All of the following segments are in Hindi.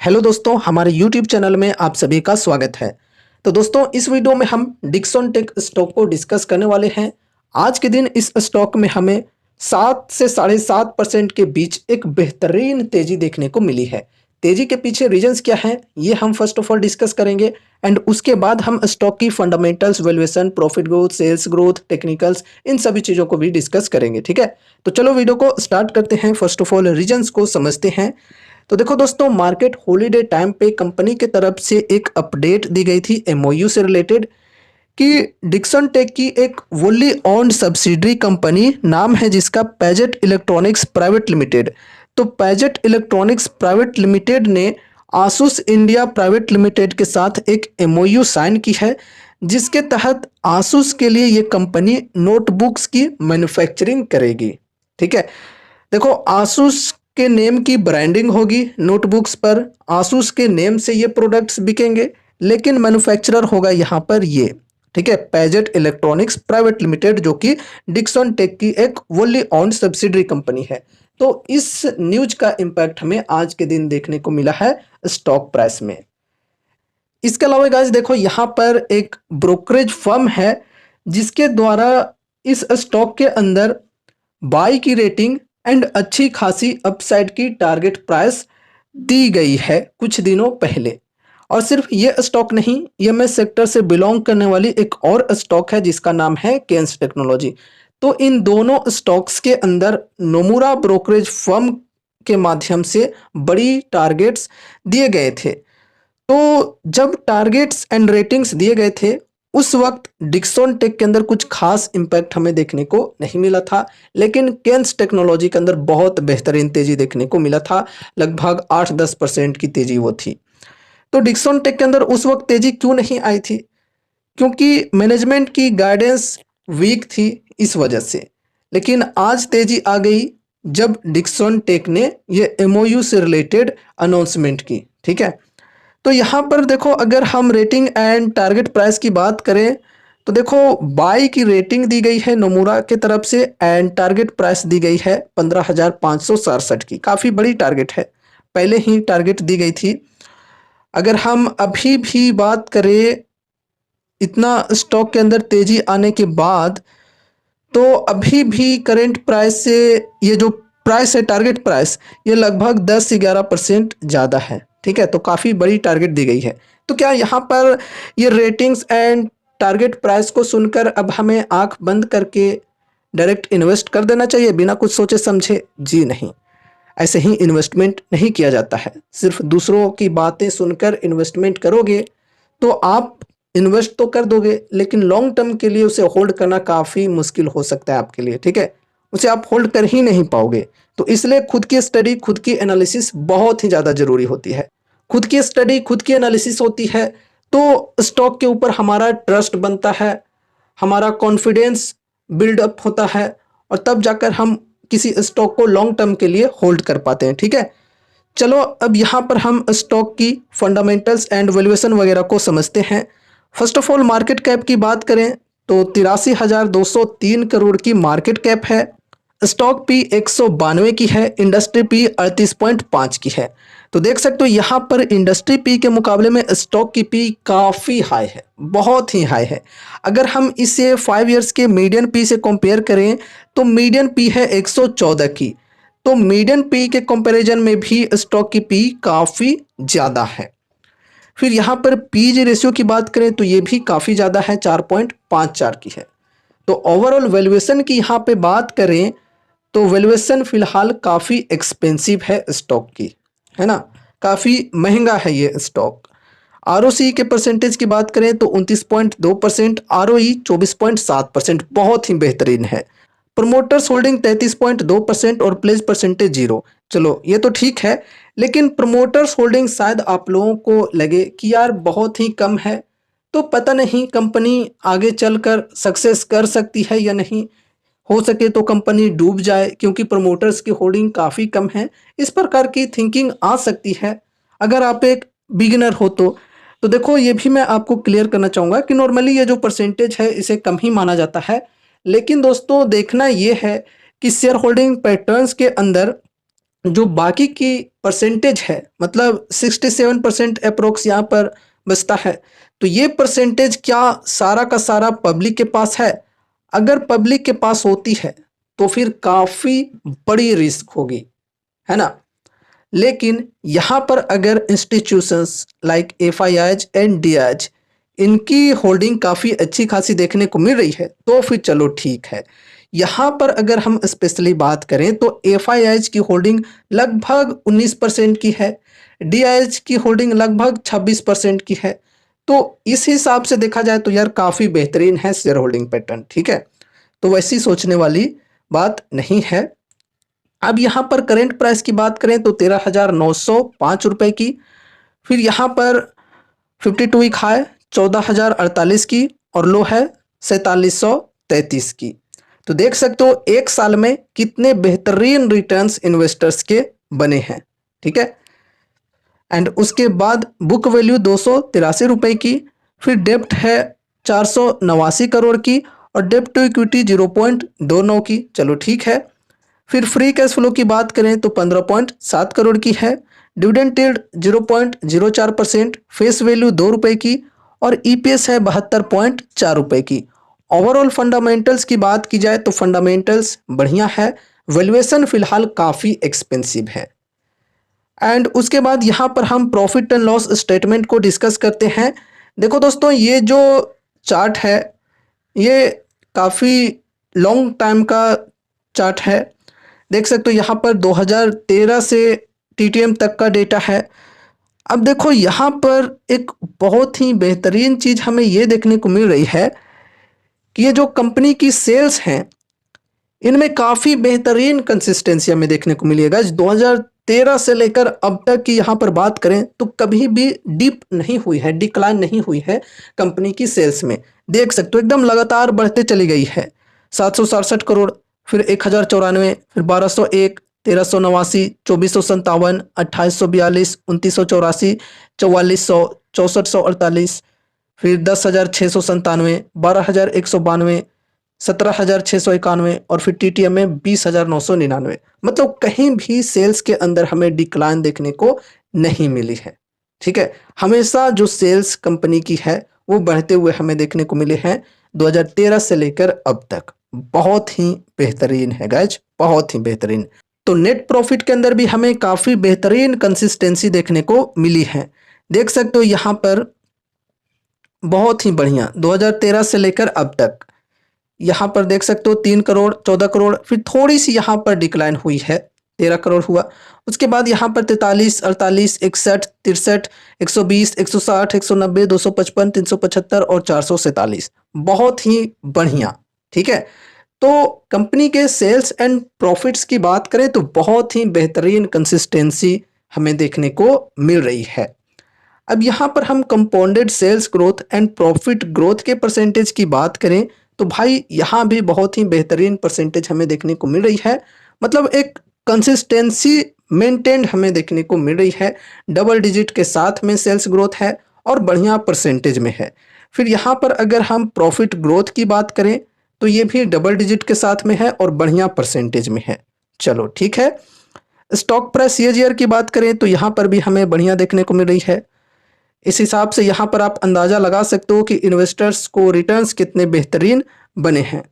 हेलो दोस्तों, हमारे YouTube चैनल में आप सभी का स्वागत है। तो दोस्तों, इस वीडियो में हम डिक्सन टेक स्टॉक को डिस्कस करने वाले हैं। आज के दिन इस स्टॉक में हमें 7 से 7.5% के बीच एक बेहतरीन तेजी देखने को मिली है। तेजी के पीछे रीजंस क्या हैं, ये हम फर्स्ट ऑफ ऑल डिस्कस करेंगे एंड उसके बाद हम स्टॉक की fundamentals, valuation, profit growth, sales growth, technicals, इन सभी चीज़ों को भी डिस्कस करेंगे। ठीक है, तो चलो वीडियो को स्टार्ट करते हैं। फर्स्ट ऑफ ऑल रीजंस को समझते हैं। तो देखो दोस्तों, मार्केट हॉलीडे टाइम पे कंपनी की तरफ से एक अपडेट दी गई थी एमओयू से रिलेटेड कि डिक्सन टेक की एक वुल्ली ओन्ड सब्सिडरी कंपनी नाम है जिसका पैजेट इलेक्ट्रॉनिक्स प्राइवेट लिमिटेड। तो पैजेट इलेक्ट्रॉनिक्स प्राइवेट लिमिटेड ने आसूस इंडिया प्राइवेट लिमिटेड के साथ एक एमओयू साइन की है, जिसके तहत आसूस के लिए ये कंपनी नोटबुक्स की मैन्युफैक्चरिंग करेगी। ठीक है, देखो आसूस के नेम की ब्रांडिंग होगी नोटबुक्स पर, आसूस के नेम से ये प्रोडक्ट्स बिकेंगे, लेकिन मैन्युफैक्चरर होगा यहाँ पर ये। ठीक है, पैजेट इलेक्ट्रॉनिक्स प्राइवेट लिमिटेड, जो कि डिक्सन टेक की एक वुल्ली ओन्ड सब्सिडरी कंपनी है। तो इस न्यूज का इम्पैक्ट हमें आज के दिन देखने को मिला है स्टॉक प्राइस में। इसके अलावा गाइस देखो, यहाँ पर एक ब्रोकरेज फर्म है जिसके द्वारा इस स्टॉक के अंदर बाई की रेटिंग एंड अच्छी खासी अपसाइड की टारगेट प्राइस दी गई है कुछ दिनों पहले। और सिर्फ ये स्टॉक नहीं, ईएमएस सेक्टर से बिलोंग करने वाली एक और स्टॉक है जिसका नाम है केन्स टेक्नोलॉजी। तो इन दोनों स्टॉक्स के अंदर नोमुरा ब्रोकरेज फर्म के माध्यम से बड़ी टारगेट्स दिए गए थे। तो जब टारगेट्स एंड रेटिंग्स दिए गए थे, उस वक्त डिक्सन टेक के अंदर कुछ खास इम्पैक्ट हमें देखने को नहीं मिला था, लेकिन केन्स टेक्नोलॉजी के अंदर बहुत बेहतरीन तेजी देखने को मिला था। लगभग 8-10% की तेजी वो थी। तो डिक्सन टेक के अंदर उस वक्त तेजी क्यों नहीं आई थी? क्योंकि मैनेजमेंट की गाइडेंस वीक थी, इस वजह से। लेकिन आज तेजी आ गई जब डिक्सन टेक ने ये एमओयू से रिलेटेड अनाउंसमेंट की। ठीक है, तो यहाँ पर देखो, अगर हम रेटिंग एंड टारगेट प्राइस की बात करें तो देखो, बाई की रेटिंग दी गई है नोमुरा की तरफ से एंड टारगेट प्राइस दी गई है 15,567 की। काफ़ी बड़ी टारगेट है, पहले ही टारगेट दी गई थी। अगर हम अभी भी बात करें इतना स्टॉक के अंदर तेजी आने के बाद, तो अभी भी करंट प्राइस से ये जो प्राइस है टारगेट प्राइस, ये लगभग 10 से 11% ज़्यादा है। ठीक है, तो काफ़ी बड़ी टारगेट दी गई है। तो क्या यहाँ पर ये रेटिंग्स एंड टारगेट प्राइस को सुनकर अब हमें आंख बंद करके डायरेक्ट इन्वेस्ट कर देना चाहिए बिना कुछ सोचे समझे? जी नहीं, ऐसे ही इन्वेस्टमेंट नहीं किया जाता है। सिर्फ दूसरों की बातें सुनकर इन्वेस्टमेंट करोगे तो आप इन्वेस्ट तो कर दोगे, लेकिन लॉन्ग टर्म के लिए उसे होल्ड करना काफ़ी मुश्किल हो सकता है आपके लिए। ठीक है, उसे आप होल्ड कर ही नहीं पाओगे। तो इसलिए खुद की स्टडी, खुद की एनालिसिस बहुत ही ज़्यादा ज़रूरी होती है। खुद की स्टडी, खुद की एनालिसिस होती है तो स्टॉक के ऊपर हमारा ट्रस्ट बनता है, हमारा कॉन्फिडेंस बिल्डअप होता है, और तब जाकर हम किसी स्टॉक को लॉन्ग टर्म के लिए होल्ड कर पाते हैं। ठीक है, चलो अब यहाँ पर हम स्टॉक की फंडामेंटल्स एंड वैल्यूएशन वगैरह को समझते हैं। First of all market cap की बात करें तो 83,203 करोड़ की मार्केट कैप है। स्टॉक पी 192 की है, इंडस्ट्री पी 38.5 की है। तो देख सकते हो यहाँ पर इंडस्ट्री पी के मुकाबले में स्टॉक की पी काफ़ी हाई है, बहुत ही हाई है। अगर हम इसे 5 इयर्स के मीडियन पी से कंपेयर करें तो मीडियन पी है 114 की। तो मीडियन पी के कंपैरिजन में भी स्टॉक की पी काफ़ी ज़्यादा है। फिर यहाँ पर पीजी रेशियो की बात करें तो ये भी काफ़ी ज़्यादा है, 4.54 की है। तो ओवरऑल वैल्यूएशन की यहाँ पे बात करें तो वैल्यूएशन फिलहाल काफ़ी एक्सपेंसिव है स्टॉक की, है ना, काफ़ी महंगा है ये स्टॉक। आरओसी के परसेंटेज की बात करें तो 29.2%, आरओई 24.7%, बहुत ही बेहतरीन है। प्रमोटर्स होल्डिंग 33.2% और प्लेज परसेंटेज 0। चलो ये तो ठीक है, लेकिन प्रमोटर्स होल्डिंग शायद आप लोगों को लगे कि यार बहुत ही कम है, तो पता नहीं कंपनी आगे चलकर सक्सेस कर सकती है या नहीं। हो सके तो कंपनी डूब जाए क्योंकि प्रमोटर्स की होल्डिंग काफ़ी कम है। इस प्रकार की थिंकिंग आ सकती है अगर आप एक बिगिनर हो तो देखो, ये भी मैं आपको क्लियर करना चाहूँगा कि नॉर्मली ये जो परसेंटेज है इसे कम ही माना जाता है। लेकिन दोस्तों, देखना ये है कि शेयर होल्डिंग पैटर्न्स के अंदर जो बाकी की परसेंटेज है, मतलब 67% अप्रोक्स यहाँ पर बचता है। तो ये परसेंटेज क्या सारा का सारा पब्लिक के पास है? अगर पब्लिक के पास होती है तो फिर काफ़ी बड़ी रिस्क होगी, है ना। लेकिन यहाँ पर अगर institutions like FIIs and DIs इनकी होल्डिंग काफ़ी अच्छी खासी देखने को मिल रही है तो फिर चलो ठीक है। यहाँ पर अगर हम स्पेशली बात करें तो एफआईआईज की होल्डिंग लगभग 19% की है, डीआईएच की होल्डिंग लगभग 26% की है। तो इस हिसाब से देखा जाए तो यार काफ़ी बेहतरीन है शेयर होल्डिंग पैटर्न, ठीक है। तो वैसी सोचने वाली बात नहीं है। अब यहाँ पर करेंट प्राइस की बात करें तो 13,905 रुपए की। फिर यहाँ पर 52 वीक हाई 14,048 की और लो है 4,733 की। तो देख सकते हो एक साल में कितने बेहतरीन रिटर्न्स इन्वेस्टर्स के बने हैं, ठीक है। एंड उसके बाद बुक वैल्यू 283 रुपए की। फिर डेप्ट है 489 करोड़ की और डेप्ट टू इक्विटी 0.29 की, चलो ठीक है। फिर फ्री कैश फ्लो की बात करें तो 15.7 करोड़ की है। डिविडेंड यील्ड 0.04%, फेस वैल्यू 2 रुपए की और ईपीएस है 72.4 रुपए की। ओवरऑल फंडामेंटल्स की बात की जाए तो फंडामेंटल्स बढ़िया है, वैल्यूएशन फिलहाल काफ़ी एक्सपेंसिव है। एंड उसके बाद यहाँ पर हम प्रॉफिट एंड लॉस स्टेटमेंट को डिस्कस करते हैं। देखो दोस्तों, ये जो चार्ट है ये काफ़ी लॉन्ग टाइम का चार्ट है। देख सकते हो यहाँ पर 2013 से टीटीएम तक का डेटा है। अब देखो यहाँ पर एक बहुत ही बेहतरीन चीज़ हमें ये देखने को मिल रही है कि ये जो कंपनी की सेल्स हैं इनमें काफ़ी बेहतरीन कंसिस्टेंसी हमें देखने को मिलेगा। 2013 से लेकर अब तक की यहाँ पर बात करें तो कभी भी डिप नहीं हुई है, डिक्लाइन नहीं हुई है कंपनी की सेल्स में। देख सकते हो एकदम लगातार बढ़ते चली गई है। 767 करोड़, फिर 1,094, फिर 1,201, 1,389, 2,457, 2,842, 2,984, 4,400, 6,448, फिर 10,697, 12,192, 17,691 और फिर टीटीएम में 20,999। मतलब कहीं भी सेल्स के अंदर हमें डिक्लाइन देखने को नहीं मिली है, ठीक है। हमेशा जो सेल्स कंपनी की है वो बढ़ते हुए हमें देखने को मिले हैं 2013 से लेकर अब तक। बहुत ही बेहतरीन है गाइज, बहुत ही बेहतरीन। तो नेट प्रॉफिट के अंदर भी हमें काफ़ी बेहतरीन कंसिस्टेंसी देखने को मिली है। देख सकते हो यहाँ पर बहुत ही बढ़िया 2013 से लेकर अब तक यहाँ पर देख सकते हो 3 करोड़, 14 करोड़, फिर थोड़ी सी यहाँ पर डिक्लाइन हुई है, 13 करोड़ हुआ। उसके बाद यहाँ पर 43, 48, 61, 63, 120, 160, 190, 255, 375 और 447। बहुत ही बढ़िया, ठीक है। तो कंपनी के सेल्स एंड प्रॉफिट्स की बात करें तो बहुत ही बेहतरीन कंसिस्टेंसी हमें देखने को मिल रही है। अब यहाँ पर हम compounded sales growth and profit growth के परसेंटेज की बात करें तो भाई यहाँ भी बहुत ही बेहतरीन परसेंटेज हमें देखने को मिल रही है। मतलब एक कंसिस्टेंसी मेंटेन्ड हमें देखने को मिल रही है। डबल डिजिट के साथ में सेल्स ग्रोथ है और बढ़िया परसेंटेज में है। फिर यहाँ पर अगर हम प्रॉफिट ग्रोथ की बात करें तो ये भी डबल डिजिट के साथ में है और बढ़िया परसेंटेज में है, चलो ठीक है। स्टॉक प्राइस सीएजीआर की बात करें तो यहाँ पर भी हमें बढ़िया देखने को मिल रही है। इस हिसाब से यहाँ पर आप अंदाज़ा लगा सकते हो कि इन्वेस्टर्स को रिटर्न्स कितने बेहतरीन बने हैं।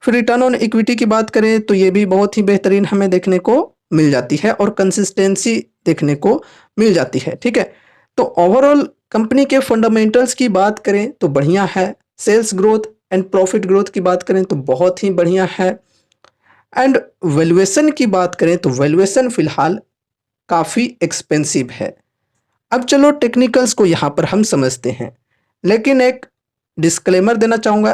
फिर रिटर्न ऑन इक्विटी की बात करें तो ये भी बहुत ही बेहतरीन हमें देखने को मिल जाती है और कंसिस्टेंसी देखने को मिल जाती है, ठीक है। तो ओवरऑल कंपनी के फंडामेंटल्स की बात करें तो बढ़िया है। Sales growth and profit growth की बात करें तो बहुत ही बढ़िया है। एंड वैल्यूएशन की बात करें तो वैल्यूएशन फिलहाल काफ़ी एक्सपेंसिव है। अब चलो टेक्निकल्स को यहाँ पर हम समझते हैं, लेकिन एक डिस्क्लेमर देना चाहूँगा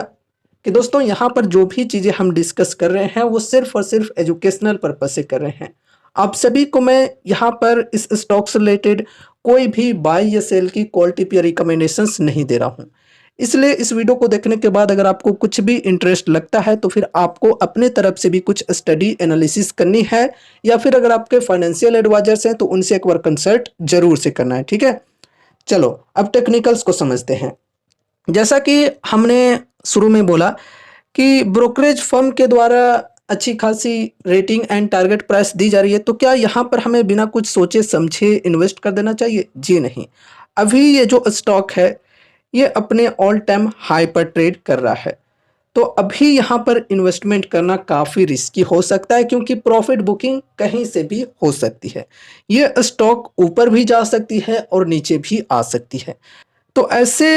कि दोस्तों यहाँ पर जो भी चीज़ें हम डिस्कस कर रहे हैं वो सिर्फ और सिर्फ एजुकेशनल पर्पज से कर रहे हैं। आप सभी को मैं यहाँ पर इस स्टॉक से रिलेटेड कोई भी बाय या सेल की कॉल टिप या रिकमेंडेशंस नहीं दे रहा हूँ। इसलिए इस वीडियो को देखने के बाद अगर आपको कुछ भी इंटरेस्ट लगता है तो फिर आपको अपने तरफ से भी कुछ स्टडी एनालिसिस करनी है, या फिर अगर आपके फाइनेंशियल एडवाइजर्स हैं तो उनसे एक बार कंसल्ट जरूर से करना है, ठीक है। चलो अब टेक्निकल्स को समझते हैं। जैसा कि हमने शुरू में बोला कि ब्रोकरेज फर्म के द्वारा अच्छी खासी रेटिंग एंड टारगेट प्राइस दी जा रही है, तो क्या यहाँ पर हमें बिना कुछ सोचे समझे इन्वेस्ट कर देना चाहिए? जी नहीं। अभी ये जो स्टॉक है ये अपने ऑल टाइम हाई पर ट्रेड कर रहा है, तो अभी यहाँ पर इन्वेस्टमेंट करना काफ़ी रिस्की हो सकता है, क्योंकि प्रॉफिट बुकिंग कहीं से भी हो सकती है। ये स्टॉक ऊपर भी जा सकती है और नीचे भी आ सकती है। तो ऐसे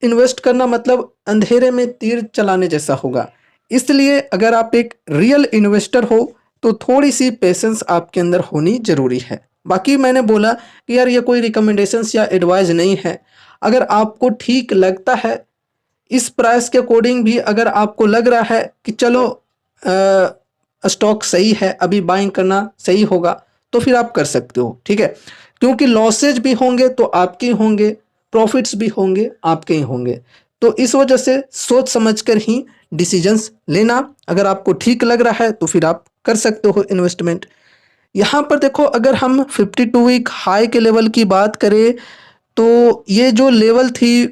इन्वेस्ट करना मतलब अंधेरे में तीर चलाने जैसा होगा। इसलिए अगर आप एक रियल इन्वेस्टर हो तो थोड़ी सी पेशेंस आपके अंदर होनी ज़रूरी है। बाकी मैंने बोला कि यार ये कोई रिकमेंडेशंस या एडवाइस नहीं है। अगर आपको ठीक लगता है, इस प्राइस के अकॉर्डिंग भी अगर आपको लग रहा है कि चलो स्टॉक सही है, अभी बाइंग करना सही होगा, तो फिर आप कर सकते हो, ठीक है। क्योंकि लॉसेज भी होंगे तो आपके ही होंगे, प्रॉफिट्स भी होंगे आपके ही होंगे। तो इस वजह से सोच समझकर ही डिसीजंस लेना। अगर आपको ठीक लग रहा है तो फिर आप कर सकते हो इन्वेस्टमेंट। यहाँ पर देखो, अगर हम 52 वीक हाई के लेवल की बात करें तो ये जो लेवल थी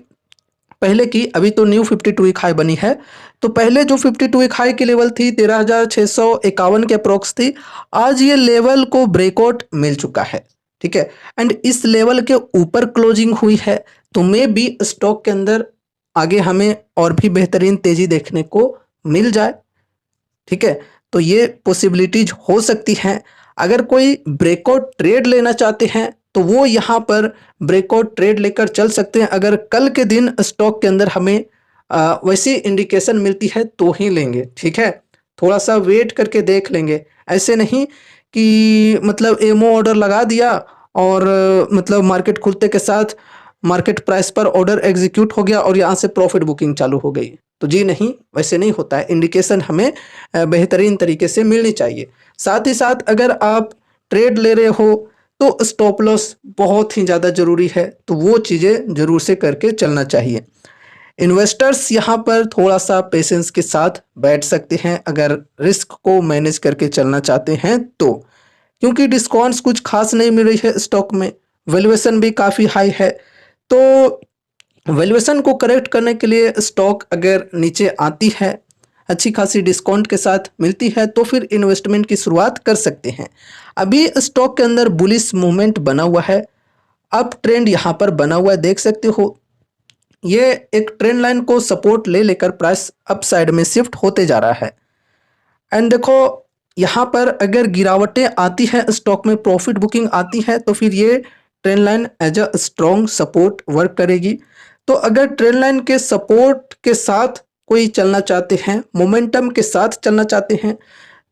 पहले की, अभी तो न्यू 52 वीक हाई बनी है, तो पहले जो 52 वीक हाई की लेवल थी 13,651 के अप्रोक्स थी। आज ये लेवल को ब्रेकआउट मिल चुका है, ठीक है। एंड इस लेवल के ऊपर क्लोजिंग हुई है, तो मे भी स्टॉक के अंदर आगे हमें और भी बेहतरीन तेजी देखने को मिल जाए, ठीक है। तो ये पॉसिबिलिटीज हो सकती हैं। अगर कोई ब्रेकआउट ट्रेड लेना चाहते हैं तो वो यहाँ पर ब्रेकआउट ट्रेड लेकर चल सकते हैं। अगर कल के दिन स्टॉक के अंदर हमें वैसी इंडिकेशन मिलती है तो ही लेंगे, ठीक है। थोड़ा सा वेट करके देख लेंगे, ऐसे नहीं कि मतलब एमओ ऑर्डर लगा दिया और मतलब मार्केट खुलते के साथ मार्केट प्राइस पर ऑर्डर एग्जीक्यूट हो गया और यहाँ से प्रॉफिट बुकिंग चालू हो गई। तो जी नहीं, वैसे नहीं होता है। इंडिकेशन हमें बेहतरीन तरीके से मिलनी चाहिए। साथ ही साथ अगर आप ट्रेड ले रहे हो तो स्टॉप लॉस बहुत ही ज़्यादा ज़रूरी है, तो वो चीज़ें ज़रूर से करके चलना चाहिए। इन्वेस्टर्स यहाँ पर थोड़ा सा पेशेंस के साथ बैठ सकते हैं अगर रिस्क को मैनेज करके चलना चाहते हैं तो, क्योंकि डिस्काउंट्स कुछ खास नहीं मिल रही है स्टॉक में, वैल्यूएशन भी काफ़ी हाई है। तो वैल्यूएशन को करेक्ट करने के लिए स्टॉक अगर नीचे आती है, अच्छी खासी डिस्काउंट के साथ मिलती है, तो फिर इन्वेस्टमेंट की शुरुआत कर सकते हैं। अभी स्टॉक के अंदर बुलिश मूवमेंट बना हुआ है, अप ट्रेंड यहाँ पर बना हुआ है, देख सकते हो। ये एक ट्रेंड लाइन को सपोर्ट ले लेकर प्राइस अप साइड में शिफ्ट होते जा रहा है। एंड देखो, यहाँ पर अगर गिरावटें आती है, स्टॉक में प्रॉफिट बुकिंग आती है, तो फिर ये trend line as a strong support work करेगी। तो अगर ट्रेंड लाइन के सपोर्ट के साथ कोई चलना चाहते हैं, मोमेंटम के साथ चलना चाहते हैं,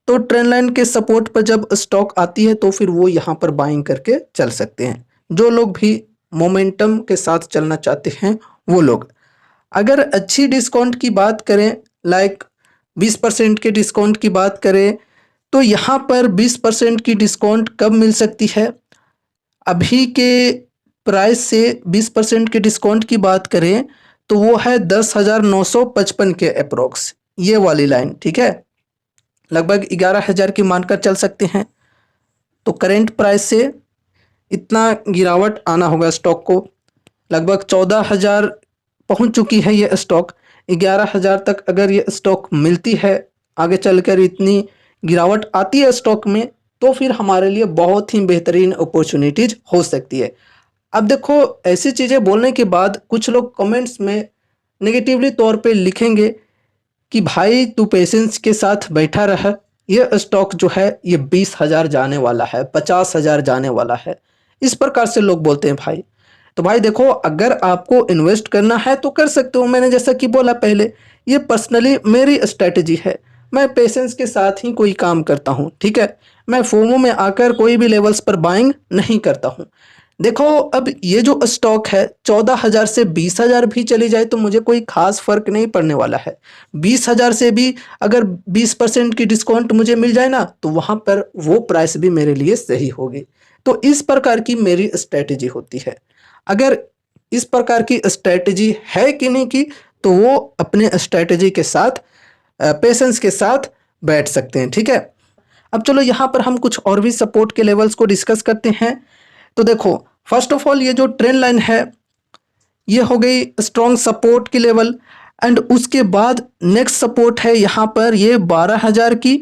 तो ट्रेंड लाइन के सपोर्ट पर जब स्टॉक आती है तो फिर वो यहाँ पर बाइंग करके चल सकते हैं। जो लोग भी मोमेंटम के साथ चलना चाहते हैं वो लोग। अगर अच्छी डिस्काउंट की बात करें, लाइक 20% के डिस्काउंट की बात करें, तो यहाँ पर 20% की डिस्काउंट कब मिल सकती है? अभी के प्राइस से 20% के डिस्काउंट की बात करें तो वो है 10,955 के अप्रोक्स, ये वाली लाइन, ठीक है। लगभग 11,000 की मानकर चल सकते हैं। तो करेंट प्राइस से इतना गिरावट आना होगा स्टॉक को, लगभग 14,000 पहुंच चुकी है ये स्टॉक। 11,000 तक अगर ये स्टॉक मिलती है, आगे चलकर इतनी गिरावट आती है स्टॉक में, तो फिर हमारे लिए बहुत ही बेहतरीन अपॉर्चुनिटीज हो सकती है। अब देखो, ऐसी चीज़ें बोलने के बाद कुछ लोग कमेंट्स में नेगेटिवली तौर पे लिखेंगे कि भाई तू पेशेंस के साथ बैठा रहा, ये स्टॉक जो है ये 20,000 जाने वाला है, 50,000 जाने वाला है। इस प्रकार से लोग बोलते हैं भाई। तो भाई देखो, अगर आपको इन्वेस्ट करना है तो कर सकते हो। मैंने जैसा कि बोला पहले, ये पर्सनली मेरी स्ट्रेटजी है। मैं पेशेंस के साथ ही कोई काम करता हूँ, ठीक है। मैं फोमो में आकर कोई भी लेवल्स पर बाइंग नहीं करता हूँ। देखो, अब ये जो स्टॉक है 14,000 से 20,000 भी चली जाए तो मुझे कोई खास फर्क नहीं पड़ने वाला है। 20,000 से भी अगर 20% की डिस्काउंट मुझे मिल जाए ना, तो वहाँ पर वो प्राइस भी मेरे लिए सही होगी। तो इस प्रकार की मेरी स्ट्रेटजी होती है। अगर इस प्रकार की स्ट्रेटजी है कि नहीं की, तो वो अपने स्ट्रेटजी के साथ पेशेंस के साथ बैठ सकते हैं, ठीक है। अब चलो यहाँ पर हम कुछ और भी सपोर्ट के लेवल्स को डिस्कस करते हैं। तो देखो, फर्स्ट ऑफ ऑल ये जो ट्रेंड लाइन है ये हो गई स्ट्रॉन्ग सपोर्ट की लेवल। एंड उसके बाद नेक्स्ट सपोर्ट है यहाँ पर ये 12,000 की।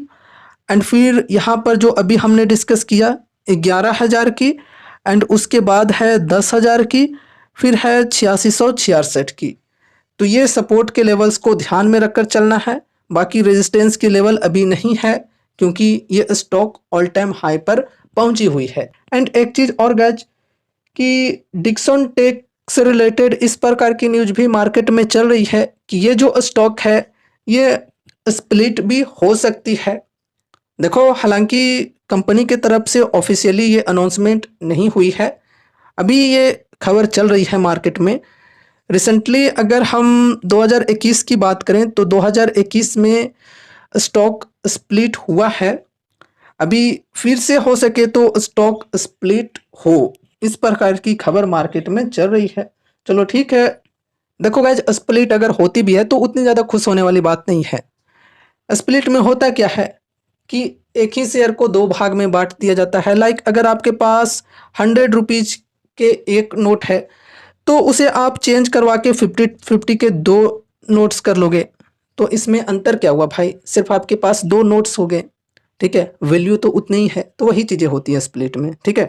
एंड फिर यहाँ पर जो अभी हमने डिस्कस किया 11,000 की, एंड उसके बाद है 10,000 की, फिर है 8666 की। तो ये सपोर्ट के लेवल्स को ध्यान में रखकर चलना है। बाकी रेजिस्टेंस के लेवल अभी नहीं है क्योंकि ये स्टॉक ऑल टाइम हाई पर पहुंची हुई है। एंड एक चीज़ और गाइज कि डिक्सन टेक से रिलेटेड इस प्रकार की न्यूज भी मार्केट में चल रही है कि ये जो स्टॉक है ये स्प्लिट भी हो सकती है। देखो, हालांकि कंपनी के तरफ से ऑफिशियली ये अनाउंसमेंट नहीं हुई है, अभी ये खबर चल रही है मार्केट में। रिसेंटली अगर हम 2021 की बात करें तो 2021 में स्टॉक स्प्लिट हुआ है। अभी फिर से हो सके तो स्टॉक स्प्लिट हो, इस प्रकार की खबर मार्केट में चल रही है। चलो ठीक है। देखो गाइज, स्प्लिट अगर होती भी है तो उतनी ज़्यादा खुश होने वाली बात नहीं है। स्प्लिट में होता क्या है कि एक ही शेयर को दो भाग में बांट दिया जाता है। लाइक अगर आपके पास 100 रुपीज के एक नोट है तो उसे आप चेंज करवा के 50 के दो नोट्स कर लोगे। तो इसमें अंतर क्या हुआ भाई, सिर्फ आपके पास दो नोट्स हो गए, ठीक है, वैल्यू तो उतनी ही है। तो वही चीज़ें होती है स्प्लिट में, ठीक है।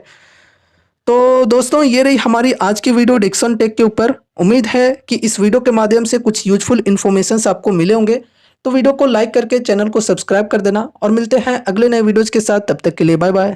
तो दोस्तों, ये रही हमारी आज की वीडियो डिक्सन टेक के ऊपर। उम्मीद है कि इस वीडियो के माध्यम से कुछ यूजफुल इन्फॉर्मेशन आपको मिले होंगे। तो वीडियो को लाइक करके चैनल को सब्सक्राइब कर देना और मिलते हैं अगले नए वीडियोज के साथ। तब तक के लिए बाय बाय।